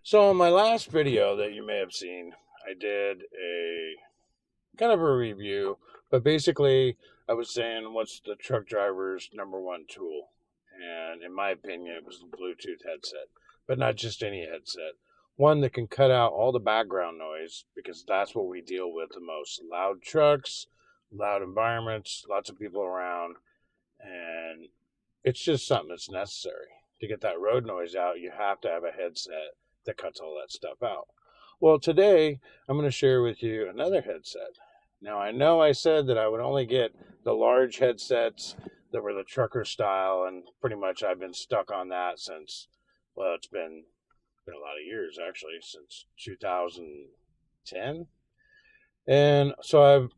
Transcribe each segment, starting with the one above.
So in my last video that you may have seen, I did a kind of a review, but basically I was saying what's the truck driver's number one tool. And in my opinion, it was the Bluetooth headset, but not just any headset. One that can cut out all the background noise because that's what we deal with the most. Loud trucks, loud environments, lots of people around, and it's just something that's necessary. To get that road noise out, you have to have a headset that cuts all that stuff out. Well, today I'm going to share with you another headset. Now, I know I said that I would only get the large headsets that were the trucker style, and pretty much I've been stuck on that since, well, it's been a lot of years actually, since 2010. And so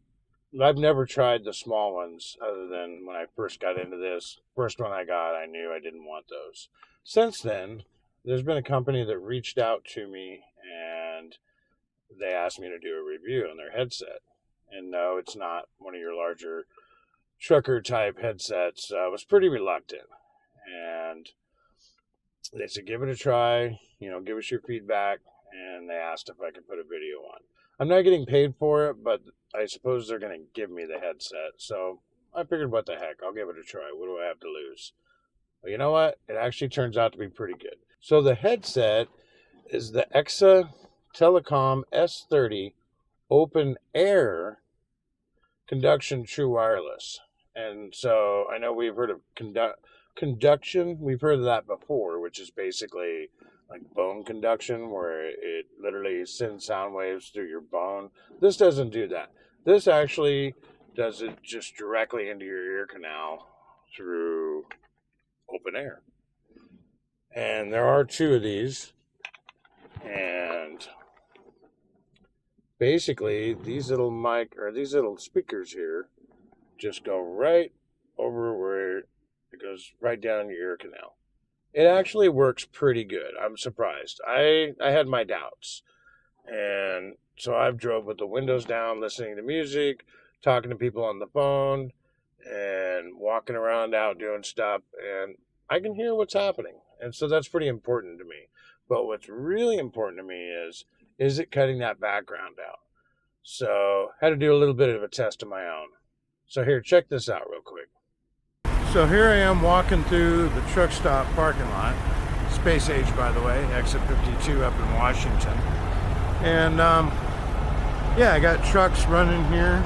I've never tried the small ones other than when I first got into this. First one I got, I knew I didn't want those. Since then, there's been a company that reached out to me and they asked me to do a review on their headset. And no, it's not one of your larger trucker type headsets. I was pretty reluctant. And they said, give it a try, give us your feedback. And they asked if I could put a video on. I'm not getting paid for it, but I suppose they're going to give me the headset. So I figured, what the heck, I'll give it a try. What do I have to lose? Well, you know what? It actually turns out to be pretty good. So the headset is the EKSAtelecom S30 Open-Ear Conduction True Wireless. And so I know we've heard of conduction. We've heard of that before, which is basically like bone conduction, where it literally sends sound waves through your bone. This doesn't do that. This actually does it just directly into your ear canal through open air. And there are two of these. And basically these little speakers here just go right over where it goes right down your ear canal. It actually works pretty good. I'm surprised. I had my doubts. And so I've drove with the windows down, listening to music, talking to people on the phone, and walking around out doing stuff. And I can hear what's happening. And so that's pretty important to me. But what's really important to me is it cutting that background out? So I had to do a little bit of a test of my own. So here, check this out real quick. So here I am walking through the truck stop parking lot. Space Age, by the way, exit 52 up in Washington. And yeah, I got trucks running here.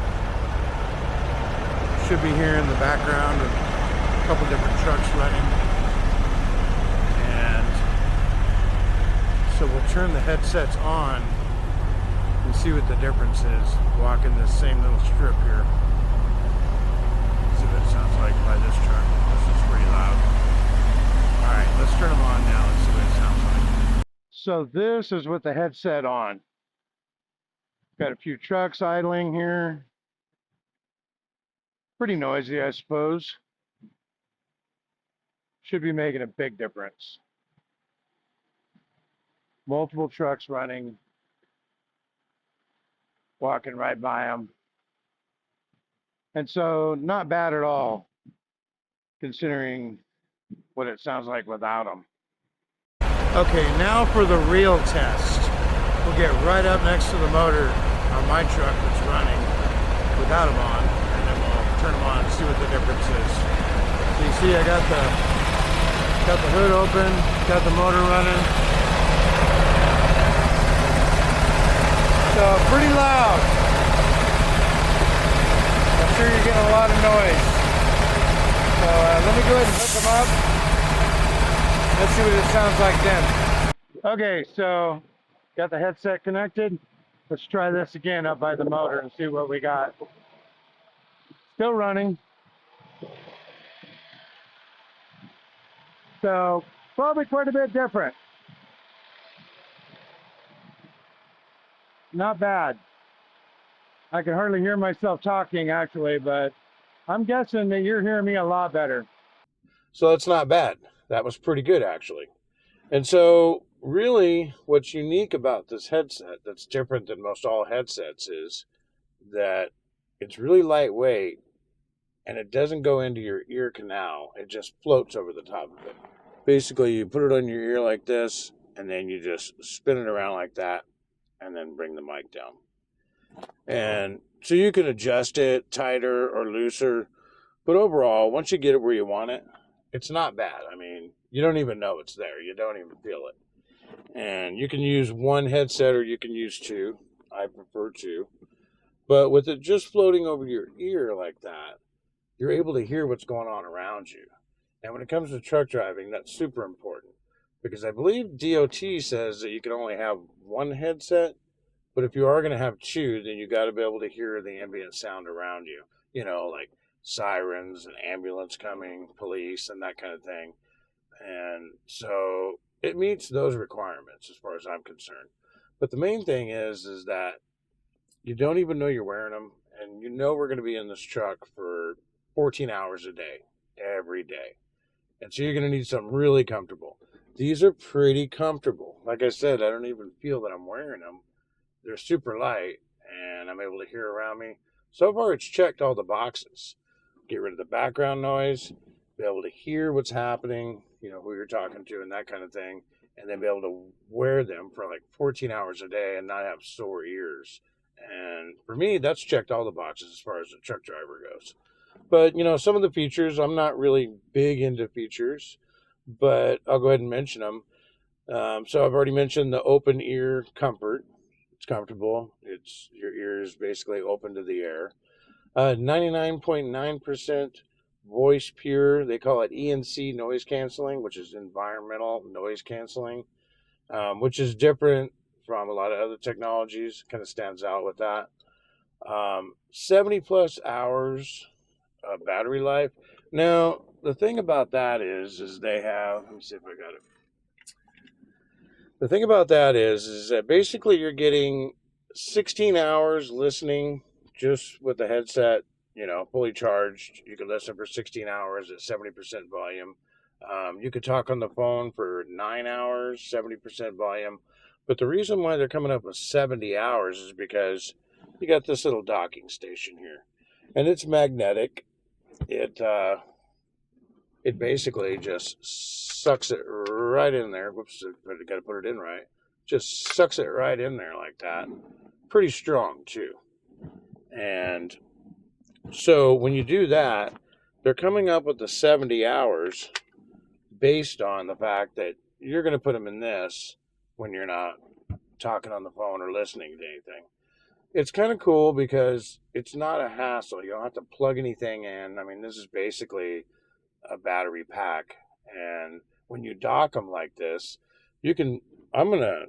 Should be here in the background of a couple different trucks running. And so we'll turn the headsets on and see what the difference is walking this same little strip here. See what it sounds like by this truck. This is pretty loud. Alright, let's turn them on now and see what it sounds like. So this is with the headset on. Got a few trucks idling here. Pretty noisy, I suppose. Should be making a big difference. Multiple trucks running. Walking right by them. And so, not bad at all, considering what it sounds like without them. Okay, now for the real test. We'll get right up next to the motor on my truck that's running without them on, and then we'll turn them on and see what the difference is. So you see I got the hood open, got the motor running. So pretty loud. I'm sure you're getting a lot of noise. So let me go ahead and hook them up. Let's see what it sounds like then. Okay, so got the headset connected. Let's try this again up by the motor and see what we got. Still running. So probably quite a bit different. Not bad. I can hardly hear myself talking actually, but I'm guessing that you're hearing me a lot better. So that's not bad. That was pretty good actually. And so really what's unique about this headset that's different than most all headsets is that it's really lightweight and it doesn't go into your ear canal. It just floats over the top of it. Basically, you put it on your ear like this and then you just spin it around like that, and then bring the mic down. And so you can adjust it tighter or looser, but overall, once you get it where you want it, it's not bad. I mean, you don't even know it's there. You don't even feel it. And you can use one headset or you can use two. I prefer two. But with it just floating over your ear like that, you're able to hear what's going on around you. And when it comes to truck driving, that's super important. Because I believe DOT says that you can only have one headset. But if you are going to have two, then you got to be able to hear the ambient sound around you. You know, like sirens and ambulance coming, police, and that kind of thing. And so it meets those requirements as far as I'm concerned. But the main thing is that you don't even know you're wearing them, and you know we're going to be in this truck for 14 hours a day, every day. And so you're going to need something really comfortable. These are pretty comfortable. Like I said, I don't even feel that I'm wearing them. They're super light, and I'm able to hear around me. So far, it's checked all the boxes. Get rid of the background noise, be able to hear what's happening, you know, who you're talking to and that kind of thing, and then be able to wear them for like 14 hours a day and not have sore ears. And for me, that's checked all the boxes as far as the truck driver goes. But, you know, some of the features, I'm not really big into features, but I'll go ahead and mention them. So I've already mentioned the open ear comfort. It's comfortable. It's your ears basically open to the air. 99.9% voice pure. They call it ENC noise canceling, which is environmental noise canceling, which is different from a lot of other technologies. Kind of stands out with that. 70 plus hours of battery life. Now, the thing about that is they have, let me see if I got it. The thing about that is that basically you're getting 16 hours listening just with the headset, you know, fully charged. You can listen for 16 hours at 70% volume. You could talk on the phone for 9 hours, 70% volume. But the reason why they're coming up with 70 hours is because you got this little docking station here. And it's magnetic. It basically just sucks it right in there. Whoops, I got to put it in right. Just sucks it right in there like that. Pretty strong, too. And so when you do that, they're coming up with the 70 hours based on the fact that you're going to put them in this when you're not talking on the phone or listening to anything. It's kind of cool because it's not a hassle. You don't have to plug anything in. I mean, this is basically a battery pack, and when you dock them like this, I'm gonna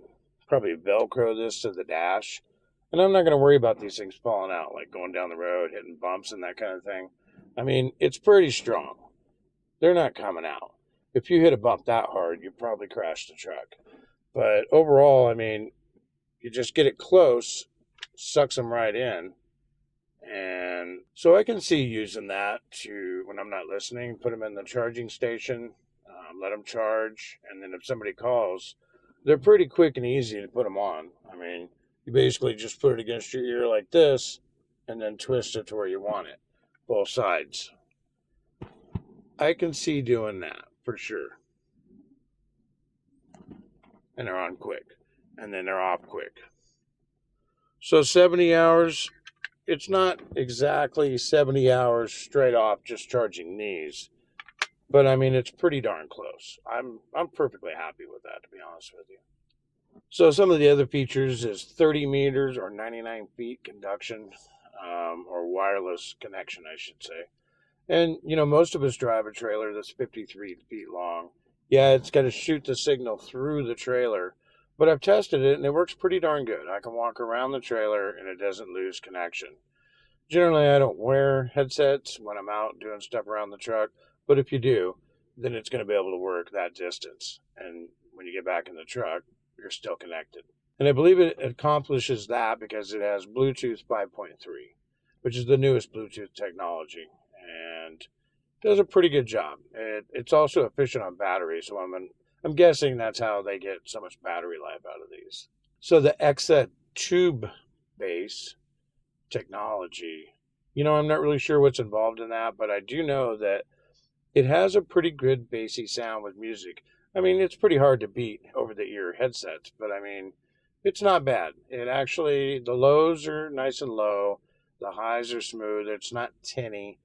probably velcro this to the dash, and I'm not gonna worry about these things falling out, like going down the road, hitting bumps and that kind of thing. I mean, it's pretty strong. They're not coming out. If you hit a bump that hard, you probably crash the truck. But overall, I mean, you just get it close, sucks them right in. And so I can see using that to, when I'm not listening, put them in the charging station, let them charge, and then if somebody calls, they're pretty quick and easy to put them on. I mean, you basically just put it against your ear like this, and then twist it to where you want it, both sides. I can see doing that, for sure. And they're on quick, and then they're off quick. So 70 hours... It's not exactly 70 hours straight off just charging these, but I mean, it's pretty darn close. I'm perfectly happy with that, to be honest with you. So some of the other features is 30 meters or 99 feet conduction, or wireless connection, I should say. And, you know, most of us drive a trailer that's 53 feet long. Yeah, it's got to shoot the signal through the trailer. But I've tested it, and it works pretty darn good. I can walk around the trailer, and it doesn't lose connection. Generally, I don't wear headsets when I'm out doing stuff around the truck. But if you do, then it's going to be able to work that distance. And when you get back in the truck, you're still connected. And I believe it accomplishes that because it has Bluetooth 5.3, which is the newest Bluetooth technology. And does a pretty good job. It's also efficient on battery, so I'm guessing that's how they get so much battery life out of these. So the EKSAtelecom tube base technology, you know, I'm not really sure what's involved in that, but I do know that it has a pretty good bassy sound with music. I mean, it's pretty hard to beat over-the-ear headsets, but I mean, it's not bad. It actually, the lows are nice and low, the highs are smooth, it's not tinny,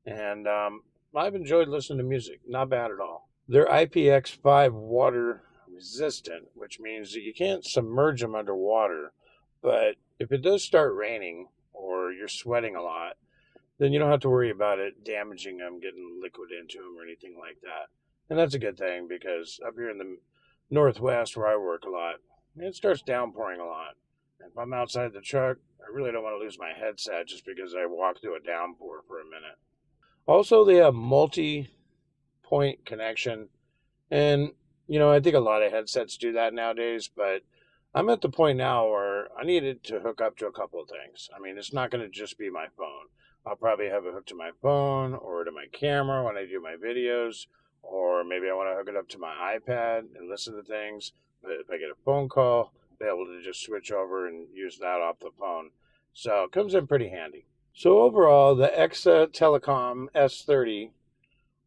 and I've enjoyed listening to music. Not bad at all. They're IPX5 water resistant, which means that you can't submerge them underwater, but if it does start raining or you're sweating a lot, then you don't have to worry about it damaging them, getting liquid into them, or anything like that. And that's a good thing because up here in the Northwest where I work a lot, it starts downpouring a lot. If I'm outside the truck, I really don't want to lose my headset just because I walk through a downpour for a minute. Also, they have multi-point connection. And, I think a lot of headsets do that nowadays, but I'm at the point now where I needed to hook up to a couple of things. I mean, it's not going to just be my phone. I'll probably have it hooked to my phone or to my camera when I do my videos, or maybe I want to hook it up to my iPad and listen to things. But if I get a phone call, be able to just switch over and use that off the phone. So it comes in pretty handy. So overall, the EKSAtelecom S30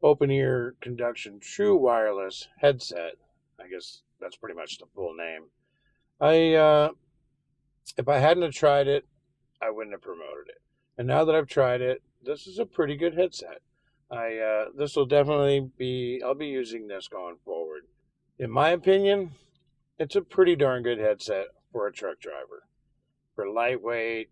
Open-Ear Conduction True Wireless Headset, I guess that's pretty much the full name. If I hadn't have tried it, I wouldn't have promoted it. And now that I've tried it, this is a pretty good headset. This will definitely I'll be using this going forward. In my opinion, it's a pretty darn good headset for a truck driver. For lightweight,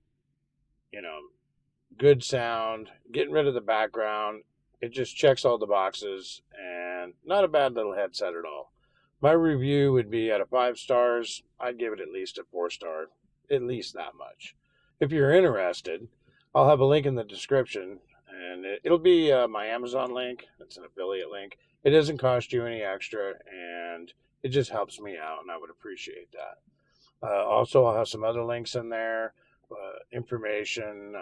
good sound, getting rid of the background. It just checks all the boxes, and not a bad little headset at all. My review would be out of 5 stars, I'd give it at least a 4-star, at least that much. If you're interested, I'll have a link in the description, and it'll be my Amazon link. It's an affiliate link. It doesn't cost you any extra, and it just helps me out, and I would appreciate that. Also, I'll have some other links in there, information,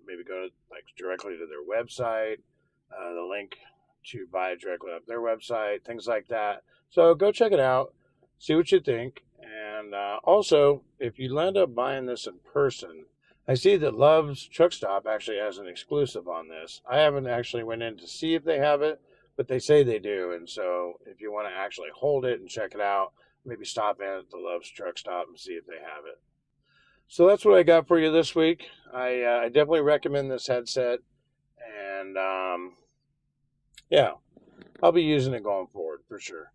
maybe go directly to their website, the link to buy it directly off their website, things like that. So go check it out, see what you think. And also, if you end up buying this in person, I see that Love's Truck Stop actually has an exclusive on this. I haven't actually went in to see if they have it, but they say they do. And so if you want to actually hold it and check it out, maybe stop in at the Love's Truck Stop and see if they have it. So that's what I got for you this week. I definitely recommend this headset. And yeah, I'll be using it going forward for sure.